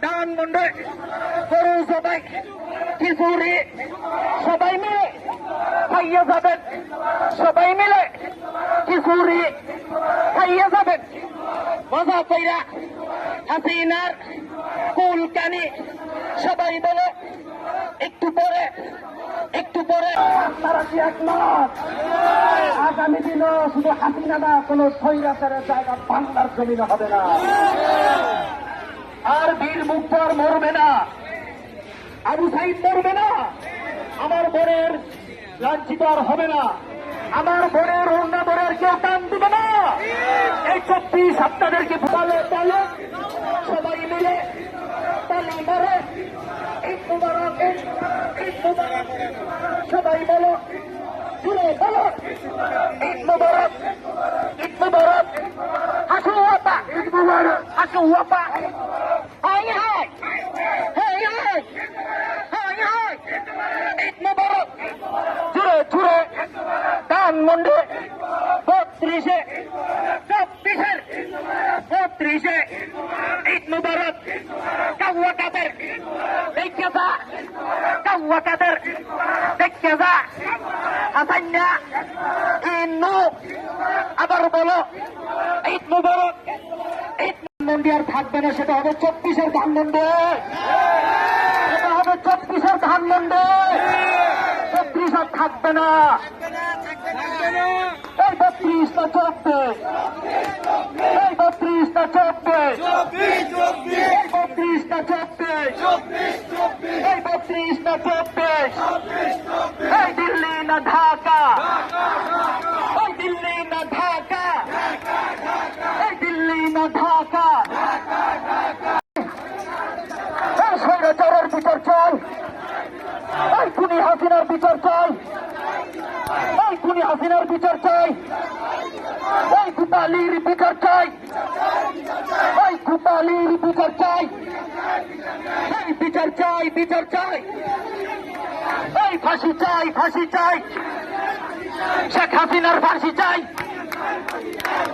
ধানমন্ডি গরু সবাই খিচুড়ি সবাই মিলে খাইয়ে যাবেন, সবাই মিলে খিচুড়ি খাইয়ে যাবেন। মজা কইরা হাসিনার কুলকানি সবাই বলে একটু পরে তারা কি একমত? আগামী দিনও শুধু হাসিনা না, কোন স্বৈরাচারের জায়গা বাংলার জমিনে হবে না। আর বীর মুক্ত আর মরবে না, আবু সাইদ মরবে না, আমার বোনের লাঞ্ছিত আর হবে না, আমার বোনের অন্য বোনের কেউ টান দিবে না। এই 34 আপনাদেরকে বলে বলে সবাই মিলে তালি মারে ঈদ মুবারক, ঈদ মুবারক, সবাই বলো জুড়ে বলো ঈদ মুবারক, ঈদ মুবারক, হাসু ওয়াপা, ঈদ মুবারক, হাসু ওয়াপা। Hi hi hi hi hi hi Eid Mubarak. জুড়ে জুড়ে ধানমন্ডি 32-এ 34-এ ঈদ মুবারক। কাউয়া কাদের দেখে যা, কাউয়া কাদের দেখে যা। হাসান্না ইন্নু আবার বলো ঈদ মুবারক। ঈদ ধানমন্ডি আর থাকবে না, সেটা হবে 24-এর ধানমন্ডি, সেটা হবে 24-এর ধানমন্ডি। 34 আর থাকবে না, এই 32 না 24, এই 32 না 24, এই 32 না 24, এই 32 না 24, এই দিল্লি না ঢাকা, এই দিল্লি না ঢাকা, এই দিল্লি না ঢাকা। এই স্বৈরাচারের বিচার চাই, এই খুনি হাসিনার বিচার চাই, এই খুনি হাসিনার বিচার চাই, এই গোপালীর বিচার চাই, এই গোপালীর বিচার চাই, এই বিচার চাই, বিচার চাই, এই ফাঁসি চাই, ফাঁসি চাই, শেখ হাসিনার ফাঁসি চাই,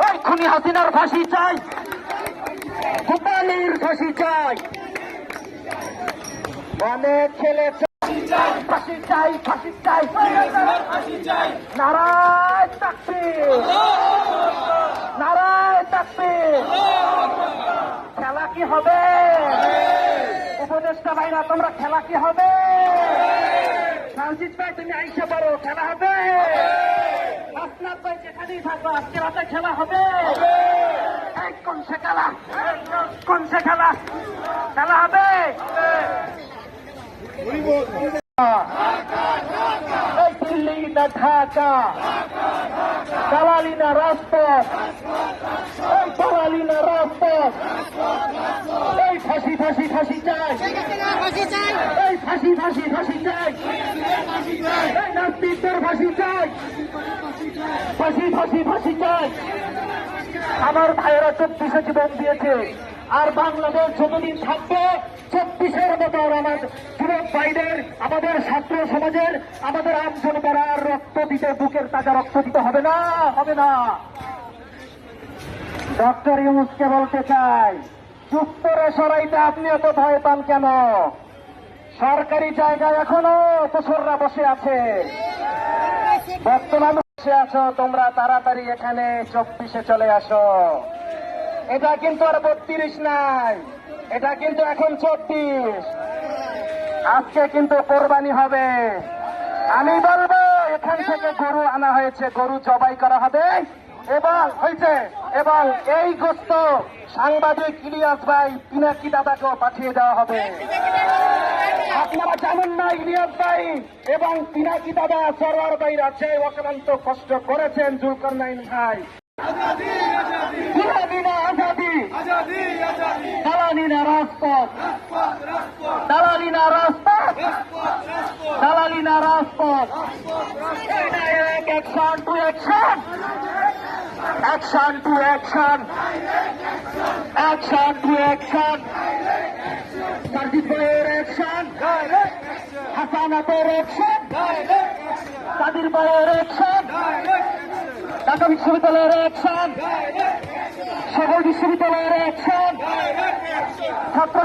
এই খুনি হাসিনার ফাঁসি চাই, গোপালীর ফাঁসি চাই। অনেক ছেলে ফাঁসি চাই, ফাঁসি চাই, নারায় তাকবীর, নারায় তাকবীর। খেলা কি হবে? উপদেষ্টা ভাইরা তোমরা খেলা কি হবে? সানজিদ ভাই তুমি আইসা পারো, খেলা হবে? আসলাম ভাই যেখানেই থাকো, আজকে রাতে খেলা হবে। কোন সে খেলা, কোন সে খেলা, খেলা হবে? এই দিল্লি না ঢাকা, দালালি না রাজপথ, এই দালালি না রাজপথ। এই ফাঁসি ফাঁসি ফাঁসি চাই, এই ফাঁসি ফাঁসি ফাঁসি চাই, এই নাস্তিকদের ফাঁসি চাই, ফাঁসি ফাঁসি ফাঁসি চাই। আমার ভাইয়েরা 24-এ জীবন দিয়েছে, আর বাংলাদেশ যতদিন থাকবে 24-এর মতো আমার যুবক ভাইদের, আমাদের ছাত্র সমাজের, আমাদের আমজনতার আর রক্ত দিতে, বুকের তাজা রক্ত দিতে হবে না, হবে না। ডক্টর ইউনূসকে বলতে চাই, চুপ করে সরাইতে আপনি এত ভয় পান কেন? সরকারি জায়গায় এখনো দোসররা বসে আছে, বর্তমানে বসে আছো তোমরা, তাড়াতাড়ি এখানে 24-এ চলে আসো। এটা কিন্তু আর 32 নাই, এটা কিন্তু এখন 34। আজকে কিন্তু কোরবানি হবে। আমি বলবো এখান থেকে গরু আনা হয়েছে, গরু জবাই করা হবে এবং হয়েছে, এবং এই গোস্ত সাংবাদিক ইলিয়াস ভাই, পিনাকি দাদাকেও পাঠিয়ে দেওয়া হবে। আপনারা জানেন না ইলিয়াস ভাই এবং পিনাকি দাদা, সরওয়ার ভাই রাজ্যে অক্লান্ত কষ্ট করেছেন জুলকারনাইন ভাই। দালালি না আজাদি, দালালি না রাজপথ, দালালি না রাজপথ, দালালি না রাজপথ। Action to action, action to action, action to action. Sajid ভাইয়ের অ্যাকশন, হাসানাতের অ্যাকশন, কাদির ভাইয়ের অ্যাকশন, ঢাকা বিশ্ববিদ্যালয়ের অ্যাকশন, সকল বিশ্ববিদ্যালয়ের অ্যাকশন, ছাত্র